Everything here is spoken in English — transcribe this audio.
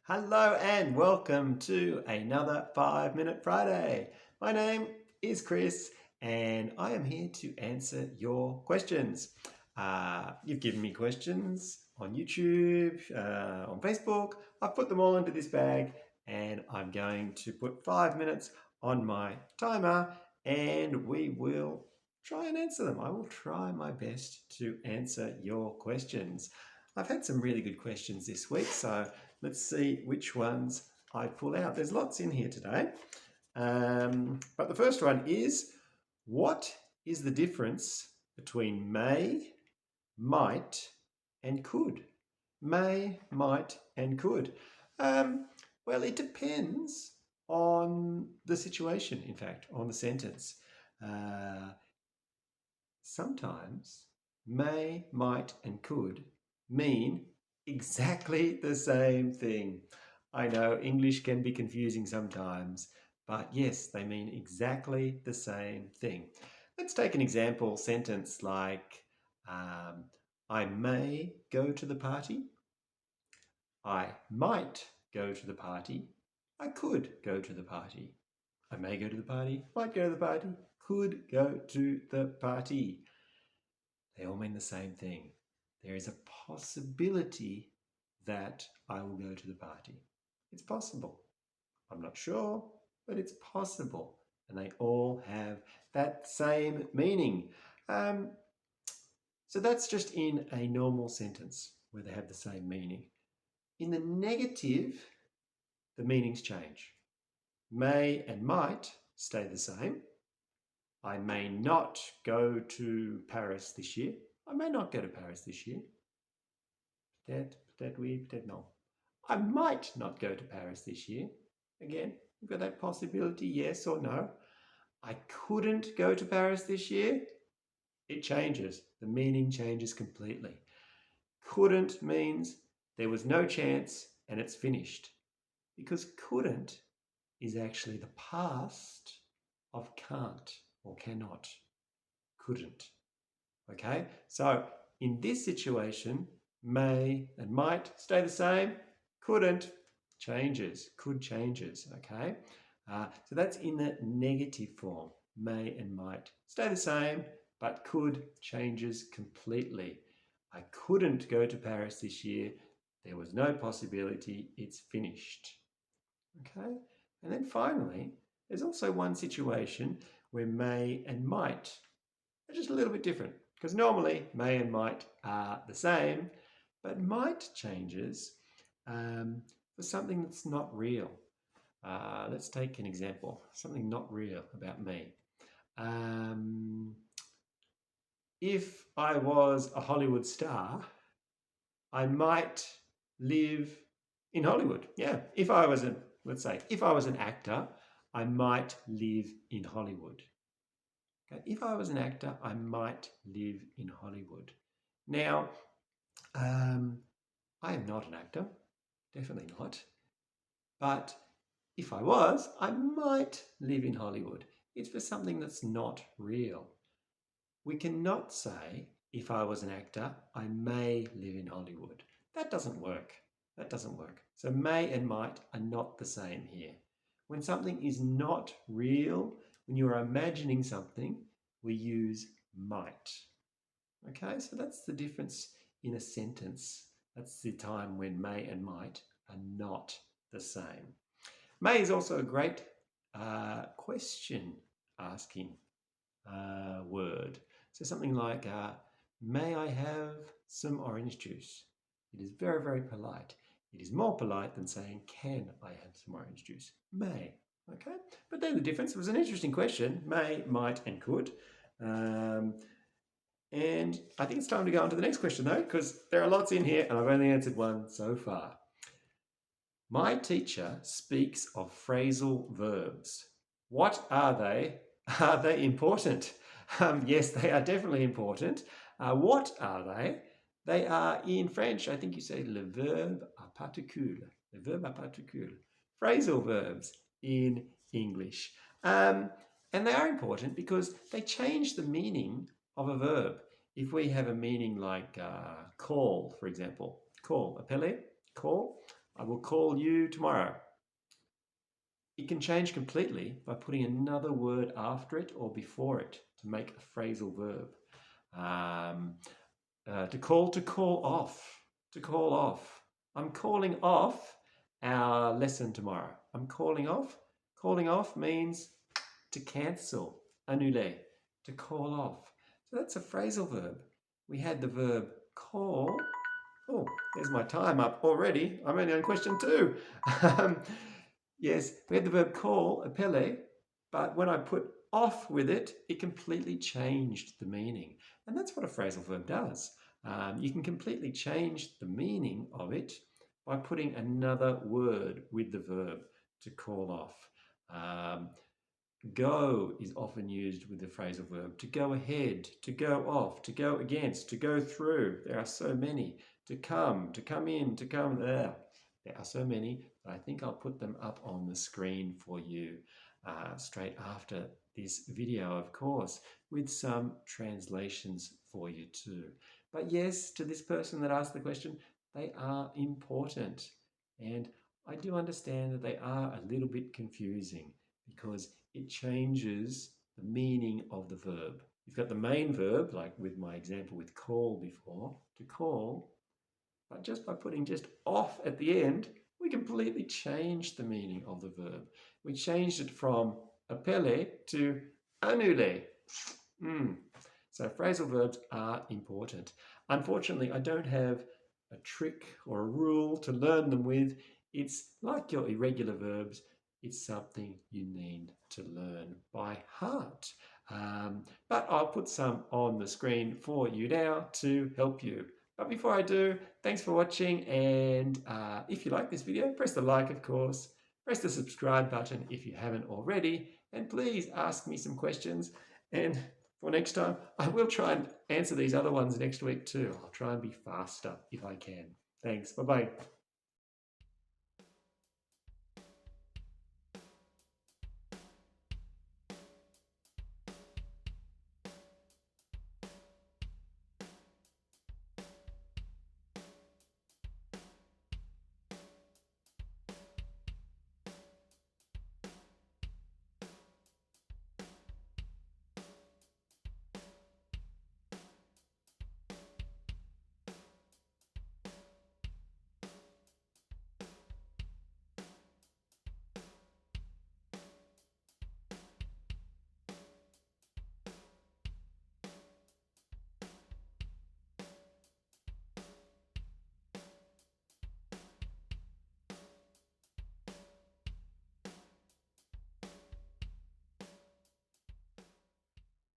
Hello and welcome to another 5-Minute Friday. My name is Chris and I am here to answer your questions. You've given me questions on YouTube, on Facebook. I've put them all into this bag and I'm going to put 5 minutes on my timer and we will try and answer them. I will try my best to answer your questions. I've had some really good questions this week, so let's see which ones I pull out. There's lots in here today. But the first one is, what is the difference between may, might, and could? May, might, and could. Well, it depends on the situation, in fact, on the sentence. Sometimes may, might, and could mean exactly the same thing. I know English can be confusing sometimes, but yes, they mean exactly the same thing. Let's take an example sentence like, I may go to the party. I might go to the party. I could go to the party. I may go to the party, might go to the party, could go to the party. They all mean the same thing. There is a possibility that I will go to the party. It's possible. I'm not sure, but it's possible. And they all have that same meaning. So that's just in a normal sentence where they have the same meaning. In the negative, the meanings change. May and might stay the same. I may not go to Paris this year. I may not go to Paris this year. Peut-être oui, peut-être non. I might not go to Paris this year. Again, we've got that possibility, yes or no. I couldn't go to Paris this year. It changes. The meaning changes completely. Couldn't means there was no chance and it's finished. Because couldn't is actually the past of can't or cannot. Couldn't. Okay, so in this situation, may and might stay the same. Couldn't changes. Could changes. Okay, so that's in the negative form. May and might stay the same, but could changes completely. I couldn't go to Paris this year. There was no possibility. It's finished. Okay, and then finally, there's also one situation where may and might are just a little bit different, because normally may and might are the same, but might changes for something that's not real. Let's take an example, something not real about me. If I was a Hollywood star, I might live in Hollywood. Yeah, let's say, if I was an actor, I might live in Hollywood. Okay, if I was an actor, I might live in Hollywood. Now, I am not an actor, definitely not. But if I was, I might live in Hollywood. It's for something that's not real. We cannot say, if I was an actor, I may live in Hollywood. That doesn't work. That doesn't work. So may and might are not the same here. When something is not real, when you're imagining something, we use might. Okay, so that's the difference in a sentence. That's the time when may and might are not the same. May is also a great question asking word. So something like, may I have some orange juice? It is very, very polite. It is more polite than saying, can I have some orange juice? May. Okay, but then the difference. It was an interesting question. May, might, and could. And I think it's time to go on to the next question though, because there are lots in here and I've only answered one so far. My teacher speaks of phrasal verbs. What are they? Are they important? Yes, they are definitely important. What are they? They are in French, I think you say le verbe à particule. Le verbe à particule. Phrasal verbs in English. And they are important because they change the meaning of a verb. If we have a meaning like call, for example, call, appeler, call, I will call you tomorrow. It can change completely by putting another word after it or before it to make a phrasal verb. To call off, to call off. I'm calling off our lesson tomorrow. I'm calling off. Calling off means to cancel, annuler, to call off. So that's a phrasal verb. We had the verb call. Oh, there's my time up already. I'm only on question 2. Yes, we had the verb call, appelle, but when I put off with it, it completely changed the meaning. And that's what a phrasal verb does. You can completely change the meaning of it by putting another word with the verb to call off. Go is often used with the phrasal verb. To go ahead, to go off, to go against, to go through. There are so many. To come in, to come there. There are so many. I think I'll put them up on the screen for you straight after this video, of course, with some translations for you too. But yes, to this person that asked the question, they are important. And I do understand that they are a little bit confusing because it changes the meaning of the verb. You've got the main verb, like with my example with call before, to call, but just by putting just off at the end, we completely changed the meaning of the verb. We changed it from appelle to annuler. So phrasal verbs are important. Unfortunately, I don't have a trick or a rule to learn them with. It's like your irregular verbs. It's something you need to learn by heart. But I'll put some on the screen for you now to help you. But before I do, thanks for watching, and if you like this video, press the like, of course. Press the subscribe button if you haven't already, and please ask me some questions. And for next time, I will try and answer these other ones next week too. I'll try and be faster if I can. Thanks. Bye-bye.